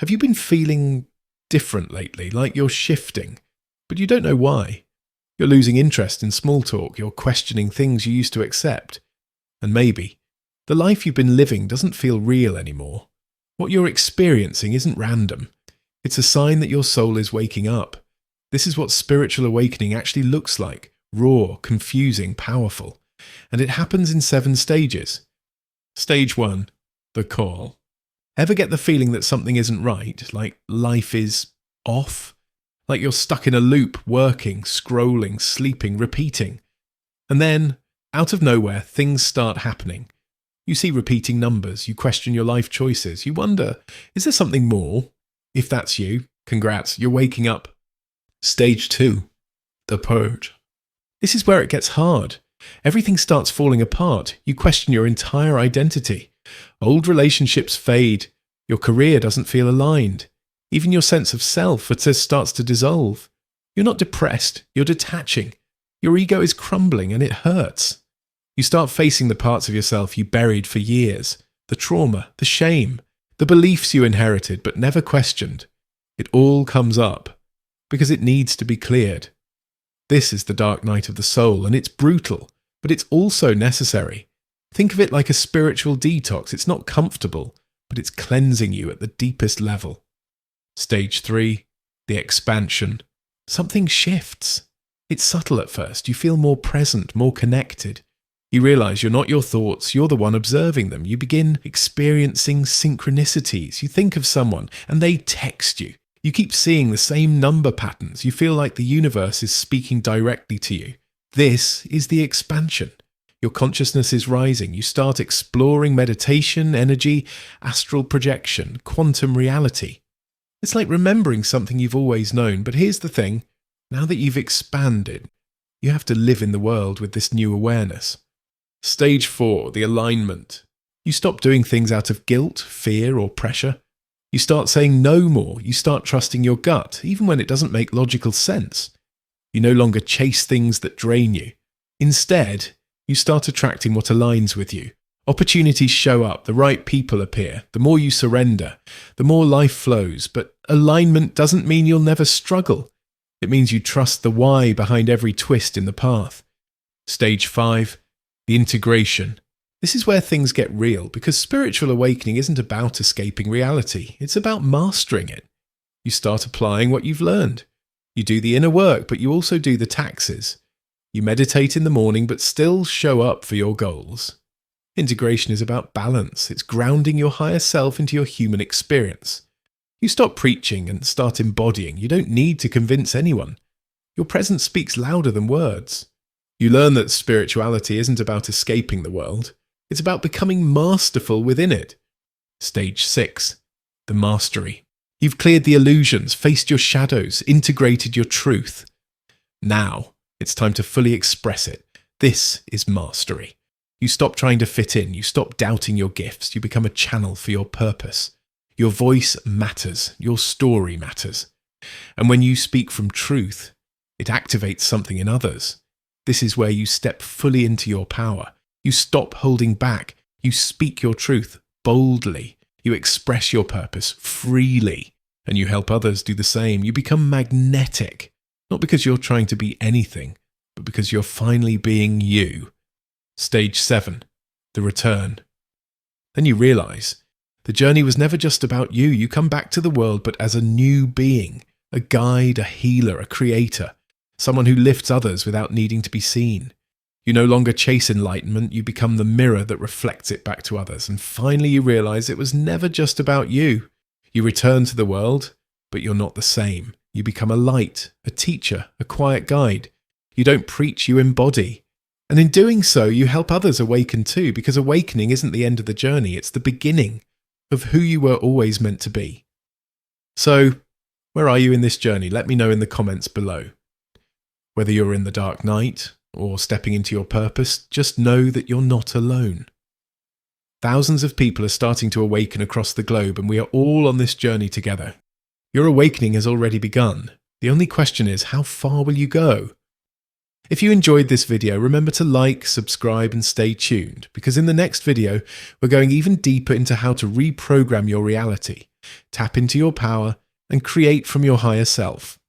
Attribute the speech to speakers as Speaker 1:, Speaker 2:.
Speaker 1: Have you been feeling different lately, like you're shifting, but you don't know why? You're losing interest in small talk, you're questioning things you used to accept. And maybe the life you've been living doesn't feel real anymore. What you're experiencing isn't random. It's a sign that your soul is waking up. This is what spiritual awakening actually looks like: raw, confusing, powerful. And it happens in 7 stages. Stage 1, the call. Ever get the feeling that something isn't right, like life is off? Like you're stuck in a loop, working, scrolling, sleeping, repeating. And then, out of nowhere, things start happening. You see repeating numbers, you question your life choices, you wonder, is there something more? If that's you, congrats, you're waking up. Stage 2, the purge. This is where it gets hard. Everything starts falling apart. You question your entire identity. Old relationships fade. Your career doesn't feel aligned. Even your sense of self starts to dissolve. You're not depressed, you're detaching. Your ego is crumbling and it hurts. You start facing the parts of yourself you buried for years. The trauma, the shame, the beliefs you inherited but never questioned. It all comes up because it needs to be cleared. This is the dark night of the soul, and it's brutal, but it's also necessary. Think of it like a spiritual detox. It's not comfortable, but it's cleansing you at the deepest level. Stage 3, the expansion. Something shifts. It's subtle at first. You feel more present, more connected. You realize you're not your thoughts, you're the one observing them. You begin experiencing synchronicities. You think of someone and they text you. You keep seeing the same number patterns. You feel like the universe is speaking directly to you. This is the expansion. Your consciousness is rising. You start exploring meditation, energy, astral projection, quantum reality. It's like remembering something you've always known, but here's the thing. Now that you've expanded, you have to live in the world with this new awareness. Stage 4, the alignment. You stop doing things out of guilt, fear, or pressure. You start saying no more. You start trusting your gut, even when it doesn't make logical sense. You no longer chase things that drain you. Instead, you start attracting what aligns with you. Opportunities show up, the right people appear. The more you surrender, the more life flows. But alignment doesn't mean you'll never struggle. It means you trust the why behind every twist in the path. Stage 5, the integration. This is where things get real, because spiritual awakening isn't about escaping reality. It's about mastering it. You start applying what you've learned. You do the inner work, but you also do the taxes. You meditate in the morning, but still show up for your goals. Integration is about balance. It's grounding your higher self into your human experience. You stop preaching and start embodying. You don't need to convince anyone. Your presence speaks louder than words. You learn that spirituality isn't about escaping the world. It's about becoming masterful within it. Stage 6, the mastery. You've cleared the illusions, faced your shadows, integrated your truth. Now, it's time to fully express it. This is mastery. You stop trying to fit in. You stop doubting your gifts. You become a channel for your purpose. Your voice matters. Your story matters. And when you speak from truth, it activates something in others. This is where you step fully into your power. You stop holding back. You speak your truth boldly. You express your purpose freely. And you help others do the same. You become magnetic. Not because you're trying to be anything, but because you're finally being you. Stage 7, the return. Then you realize the journey was never just about you. You come back to the world, but as a new being, a guide, a healer, a creator, someone who lifts others without needing to be seen. You no longer chase enlightenment, you become the mirror that reflects it back to others. And finally you realize it was never just about you. You return to the world, but you're not the same. You become a light, a teacher, a quiet guide. You don't preach, you embody. And in doing so, you help others awaken too, because awakening isn't the end of the journey, it's the beginning of who you were always meant to be. So, where are you in this journey? Let me know in the comments below. Whether you're in the dark night or stepping into your purpose, just know that you're not alone. Thousands of people are starting to awaken across the globe, and we are all on this journey together. Your awakening has already begun. The only question is, how far will you go? If you enjoyed this video, remember to like, subscribe, and stay tuned, because in the next video, we're going even deeper into how to reprogram your reality. Tap into your power and create from your higher self.